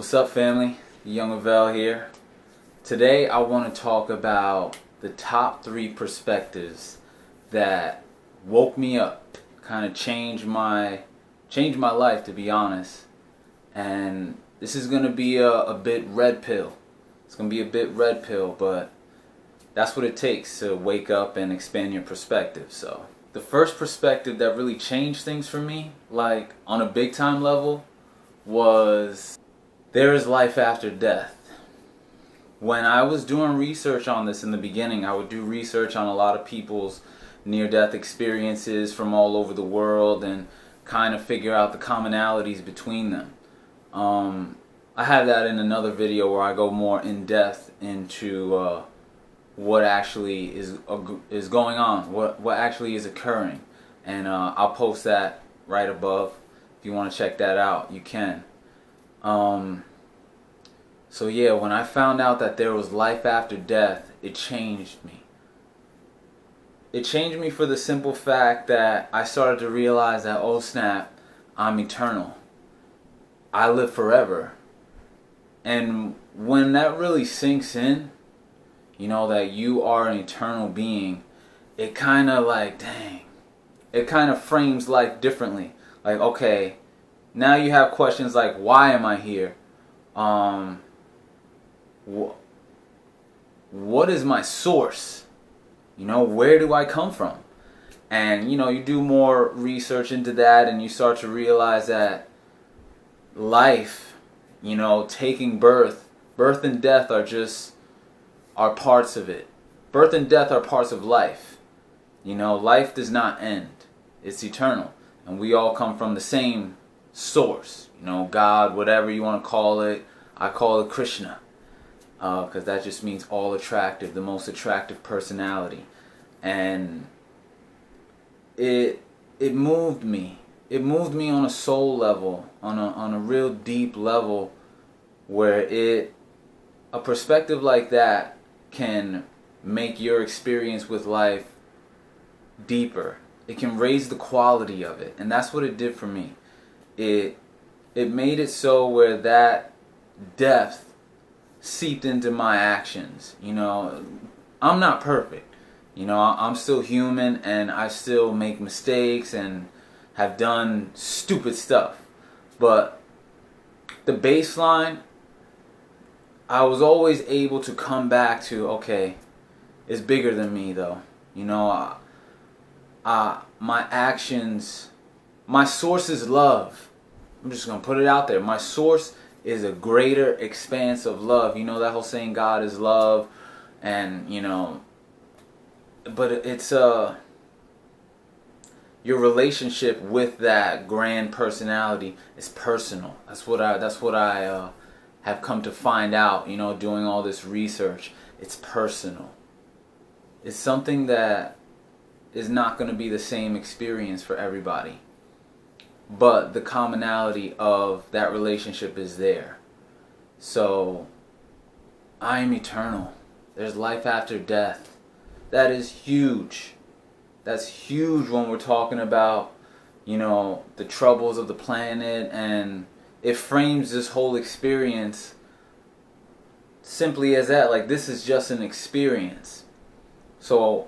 What's up, family? Yungavelle here. Today I want to talk about the top 3 perspectives that woke me up, kind of changed my life, to be honest. And this is going to be a bit red pill. It's going to be a bit red pill, but that's what it takes to wake up and expand your perspective. So the first perspective that really changed things for me, like on a big time level, was there is life after death. When I was doing research on this in the beginning, I would do research on a lot of people's near-death experiences from all over the world and kind of figure out the commonalities between them. I have that in another video where I go more in depth into what actually is going on, what actually is occurring, and I'll post that right above. If you want to check that out, you can. So yeah, when I found out that there was life after death, it changed me. It changed me for the simple fact that I started to realize that, oh snap, I'm eternal. I live forever. And when that really sinks in, you know, that you are an eternal being, it kind of like, dang, it kind of frames life differently. Like, okay, now you have questions like, why am I here? What is my source? You know, where do I come from? And, you know, you do more research into that and you start to realize that life, you know, taking birth and death are parts of it. Birth and death are parts of life. You know, life does not end. It's eternal. And we all come from the same source. You know, God, whatever you want to call it. I call it Krishna. Because that just means all attractive, the most attractive personality. And it moved me. It moved me on a soul level, on a real deep level, where a perspective like that can make your experience with life deeper. It can raise the quality of it, and that's what it did for me. It made it so where that depth seeped into my actions. You know, I'm not perfect. You know, I'm still human and I still make mistakes and have done stupid stuff. But the baseline, I was always able to come back to, okay, it's bigger than me though. You know, my actions, my source is love. I'm just going to put it out there. My source is a greater expanse of love. You know that whole saying, God is love, and you know, but it's your relationship with that grand personality is personal. That's what I have come to find out, you know, doing all this research. It's personal. It's something that is not going to be the same experience for everybody. But the commonality of that relationship is there. So, I am eternal. There's life after death. That is huge. That's huge when we're talking about, you know, the troubles of the planet, and it frames this whole experience simply as that. Like, this is just an experience. So,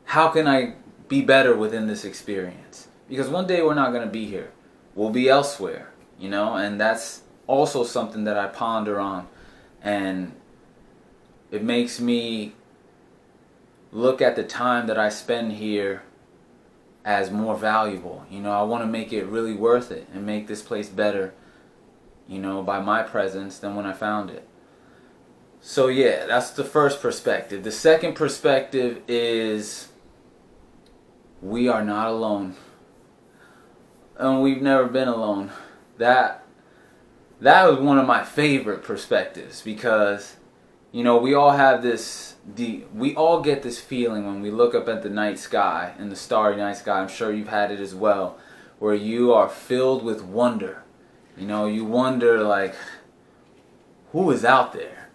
how can I be better within this experience? Because one day we're not going to be here. We'll be elsewhere, you know, and that's also something that I ponder on. And it makes me look at the time that I spend here as more valuable. You know, I want to make it really worth it and make this place better, you know, by my presence than when I found it. So yeah, that's the first perspective. The second perspective is we are not alone. And we've never been alone. That was one of my favorite perspectives, because, you know, we all have we all get this feeling when we look up at the night sky, in the starry night sky. I'm sure you've had it as well, where you are filled with wonder. You know, you wonder, like, who is out there?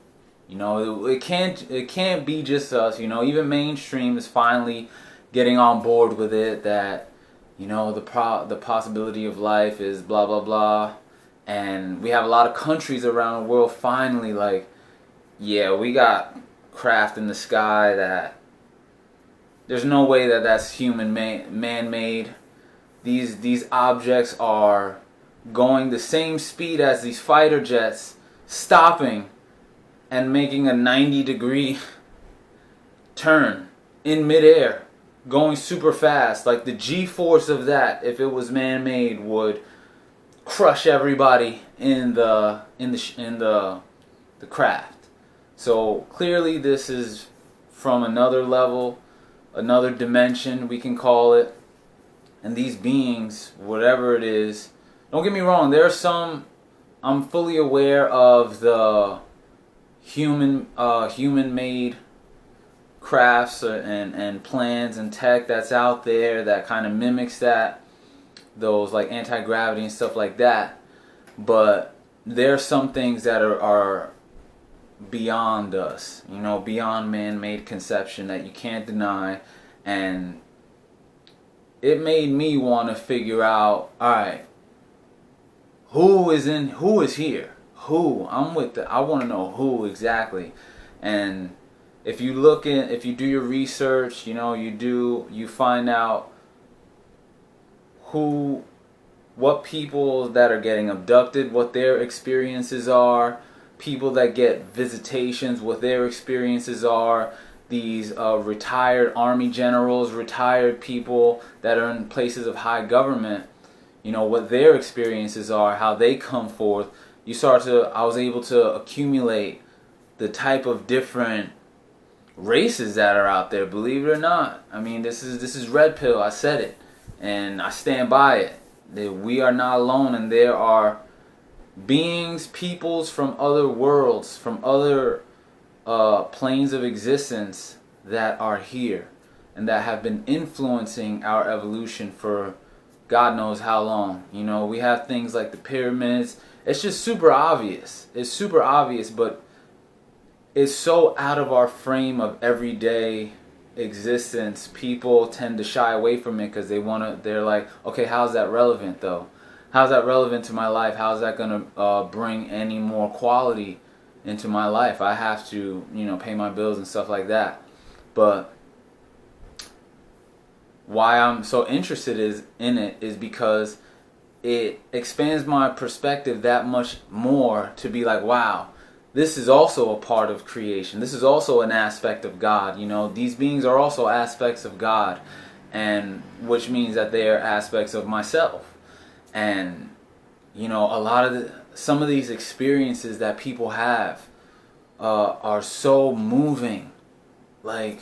You know, it can't be just us. You know, even mainstream is finally getting on board with it, that, you know, the possibility of life is blah blah blah, And we have a lot of countries around the world finally like, yeah, we got craft in the sky that there's no way that that's man-made. These objects are going the same speed as these fighter jets, stopping and making a 90-degree turn in midair, going super fast. Like the G-force of that, if it was man-made, would crush everybody in the craft. So clearly this is from another level, another dimension we can call it. And these beings, whatever it is, don't get me wrong, there are some, I'm fully aware of the human-made crafts and plans and tech that's out there that kind of mimics that, those like anti-gravity and stuff like that. But there are some things that are beyond us, you know, beyond man-made conception that you can't deny. And it made me want to figure out, all right, who is here? Who? I want to know who exactly. And if you do your research, you know, you find out what people that are getting abducted, what their experiences are, people that get visitations, what their experiences are, these retired army generals, retired people that are in places of high government, you know, what their experiences are, how they come forth. I was able to accumulate the type of different races that are out there, believe it or not. I mean, this is red pill, I said it, and I stand by it. That we are not alone, and there are beings, peoples from other worlds, from other planes of existence that are here and that have been influencing our evolution for God knows how long. You know, we have things like the pyramids. It's just super obvious. It's super obvious, but it's so out of our frame of everyday existence. People tend to shy away from it because they're like, okay, how's that relevant though? How's that relevant to my life? How's that going to bring any more quality into my life? I have to, you know, pay my bills and stuff like that. But why I'm so interested in it is because it expands my perspective that much more to be like, wow, this is also a part of creation. This is also an aspect of God. You know, these beings are also aspects of God, and which means that they are aspects of myself. And you know, some of these experiences that people have are so moving. Like,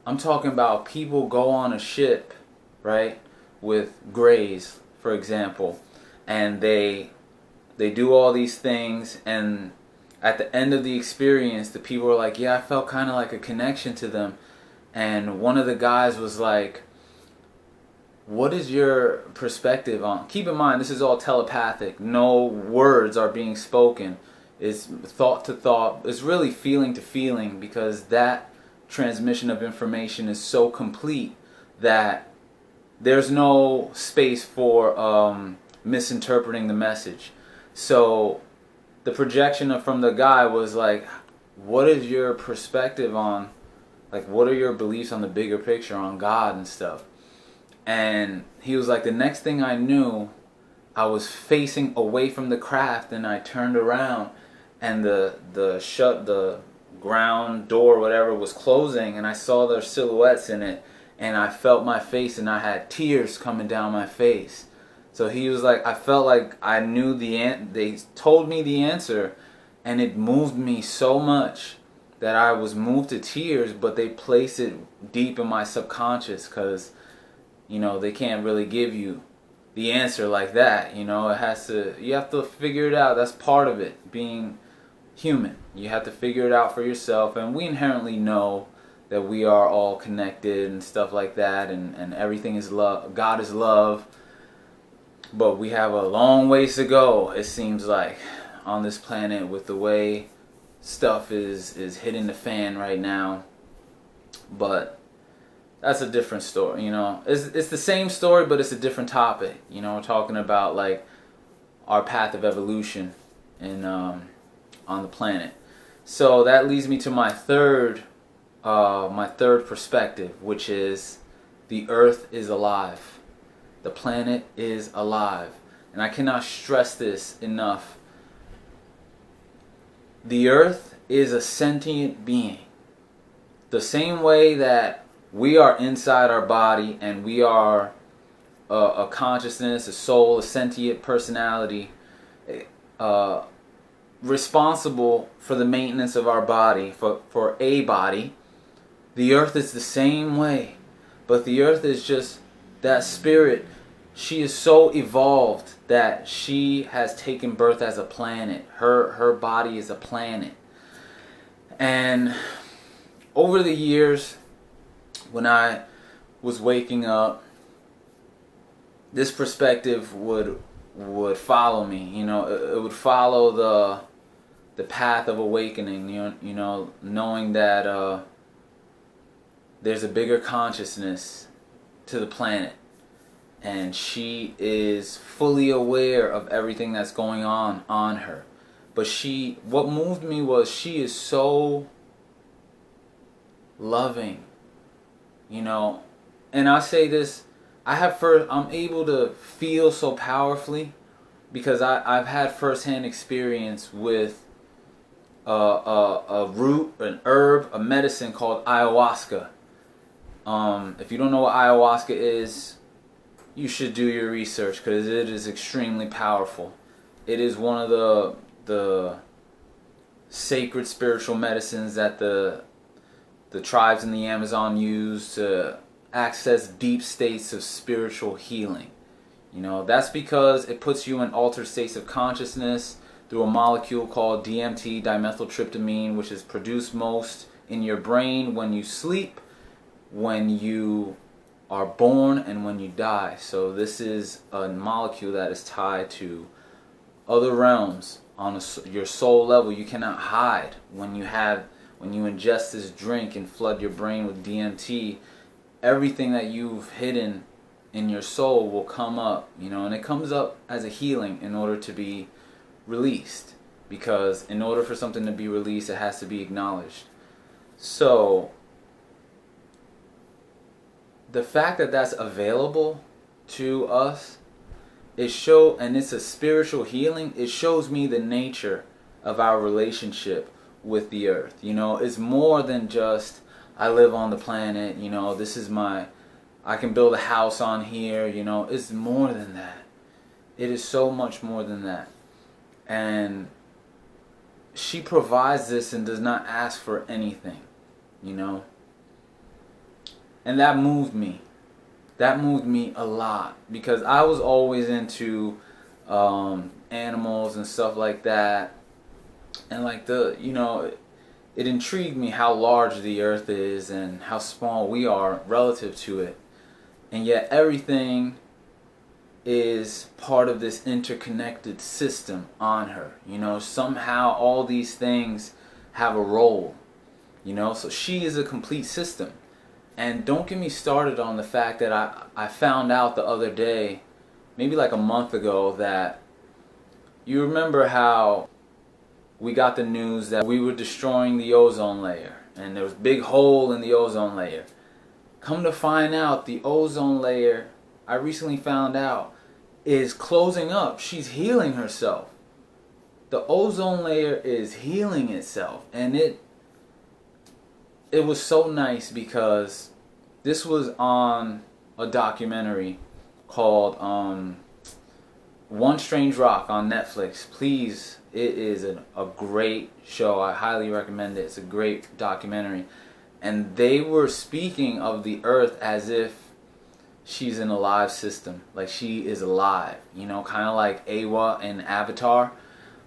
I'm talking about people go on a ship, right, with grays, for example, and they do all these things, and at the end of the experience, the people are like, yeah, I felt kind of like a connection to them. And one of the guys was like, what is your perspective on, keep in mind, this is all telepathic, no words are being spoken, it's thought to thought, it's really feeling to feeling, because that transmission of information is so complete that there's no space for misinterpreting the message. So the projection from the guy was like, what is your perspective on, like, what are your beliefs on the bigger picture, on God and stuff? And he was like, the next thing I knew, I was facing away from the craft, and I turned around, and the ground door, whatever, was closing, and I saw their silhouettes in it, and I felt my face, and I had tears coming down my face. So he was like, I felt like I knew they told me the answer, and it moved me so much that I was moved to tears, but they placed it deep in my subconscious, because, you know, they can't really give you the answer like that. You know, you have to figure it out. That's part of it, being human. You have to figure it out for yourself, and we inherently know that we are all connected and stuff like that, and everything is love. God is love. But we have a long ways to go, it seems like, on this planet, with the way stuff is hitting the fan right now. But that's a different story, you know. It's the same story, but it's a different topic. You know, we're talking about, like, our path of evolution in on the planet. So that leads me to my third perspective, which is the Earth is alive. The planet is alive. And I cannot stress this enough. The Earth is a sentient being. The same way that we are inside our body and we are a consciousness, a soul, a sentient personality, responsible for the maintenance of our body, for a body. The Earth is the same way. But the Earth is just that spirit. She is so evolved that she has taken birth as a planet. Her body is a planet. And over the years, when I was waking up, this perspective would follow me. You know, it would follow the path of awakening. You know, knowing that there's a bigger consciousness to the planet, and she is fully aware of everything that's going on her. But what moved me was she is so loving, you know. And I say this, I'm able to feel so powerfully because I've had firsthand experience with a root, an herb, a medicine called ayahuasca. If you don't know what ayahuasca is, you should do your research because it is extremely powerful. It is one of the sacred spiritual medicines that the tribes in the Amazon use to access deep states of spiritual healing. You know, that's because it puts you in altered states of consciousness through a molecule called DMT, dimethyltryptamine, which is produced most in your brain when you sleep, when you are born, and when you die. So this is a molecule that is tied to other realms on your soul level. You cannot hide when you ingest this drink and flood your brain with DMT. Everything that you've hidden in your soul will come up, you know, and it comes up as a healing in order to be released, because in order for something to be released, it has to be acknowledged. So the fact that that's available to us, and it's a spiritual healing, it shows me the nature of our relationship with the Earth. You know, it's more than just I live on the planet, you know, I can build a house on here, you know. It's more than that. It is so much more than that. And she provides this and does not ask for anything, you know. And that moved me. That moved me a lot because I was always into animals and stuff like that. And like it intrigued me how large the Earth is and how small we are relative to it. And yet everything is part of this interconnected system on her. You know, somehow all these things have a role. You know, so she is a complete system. And don't get me started on the fact that I found out the other day, maybe like a month ago, that you remember how we got the news that we were destroying the ozone layer and there was a big hole in the ozone layer. Come to find out, the ozone layer, I recently found out, is closing up. She's healing herself. The ozone layer is healing itself. And it was so nice because this was on a documentary called One Strange Rock on Netflix. Please, it is a great show. I highly recommend it. It's a great documentary. And they were speaking of the Earth as if she's an alive system. Like she is alive. You know, kind of like Awa in Avatar,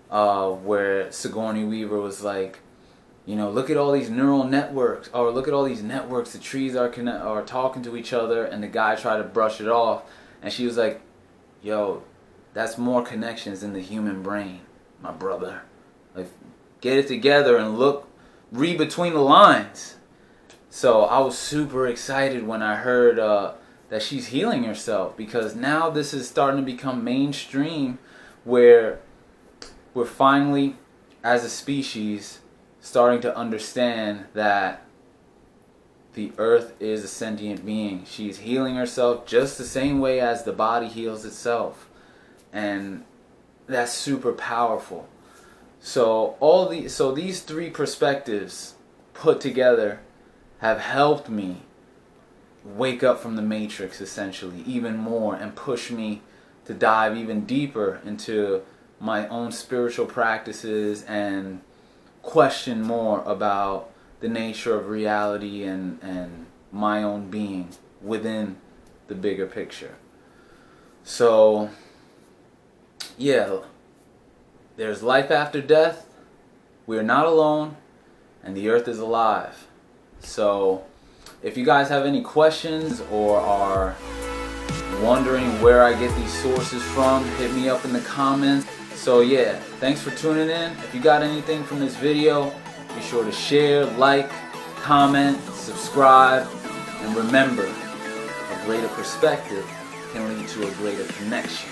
where Sigourney Weaver was like, you know, look at all these neural networks, or look at all these networks. The trees are talking to each other, and the guy tried to brush it off, and she was like, "Yo, that's more connections in the human brain, my brother. Like, get it together and read between the lines." So I was super excited when I heard that she's healing herself, because now this is starting to become mainstream where we're finally, as a species, starting to understand that the earth is a sentient being. She's healing herself just the same way as the body heals itself. And that's super powerful. So these three perspectives put together have helped me wake up from the matrix, essentially, even more, and push me to dive even deeper into my own spiritual practices and question more about the nature of reality and my own being within the bigger picture. So, yeah, there's life after death. We are not alone, and the earth is alive. So, if you guys have any questions or are wondering where I get these sources from, hit me up in the comments. So yeah, thanks for tuning in. If you got anything from this video, be sure to share, like, comment, subscribe, and remember, a greater perspective can lead to a greater connection.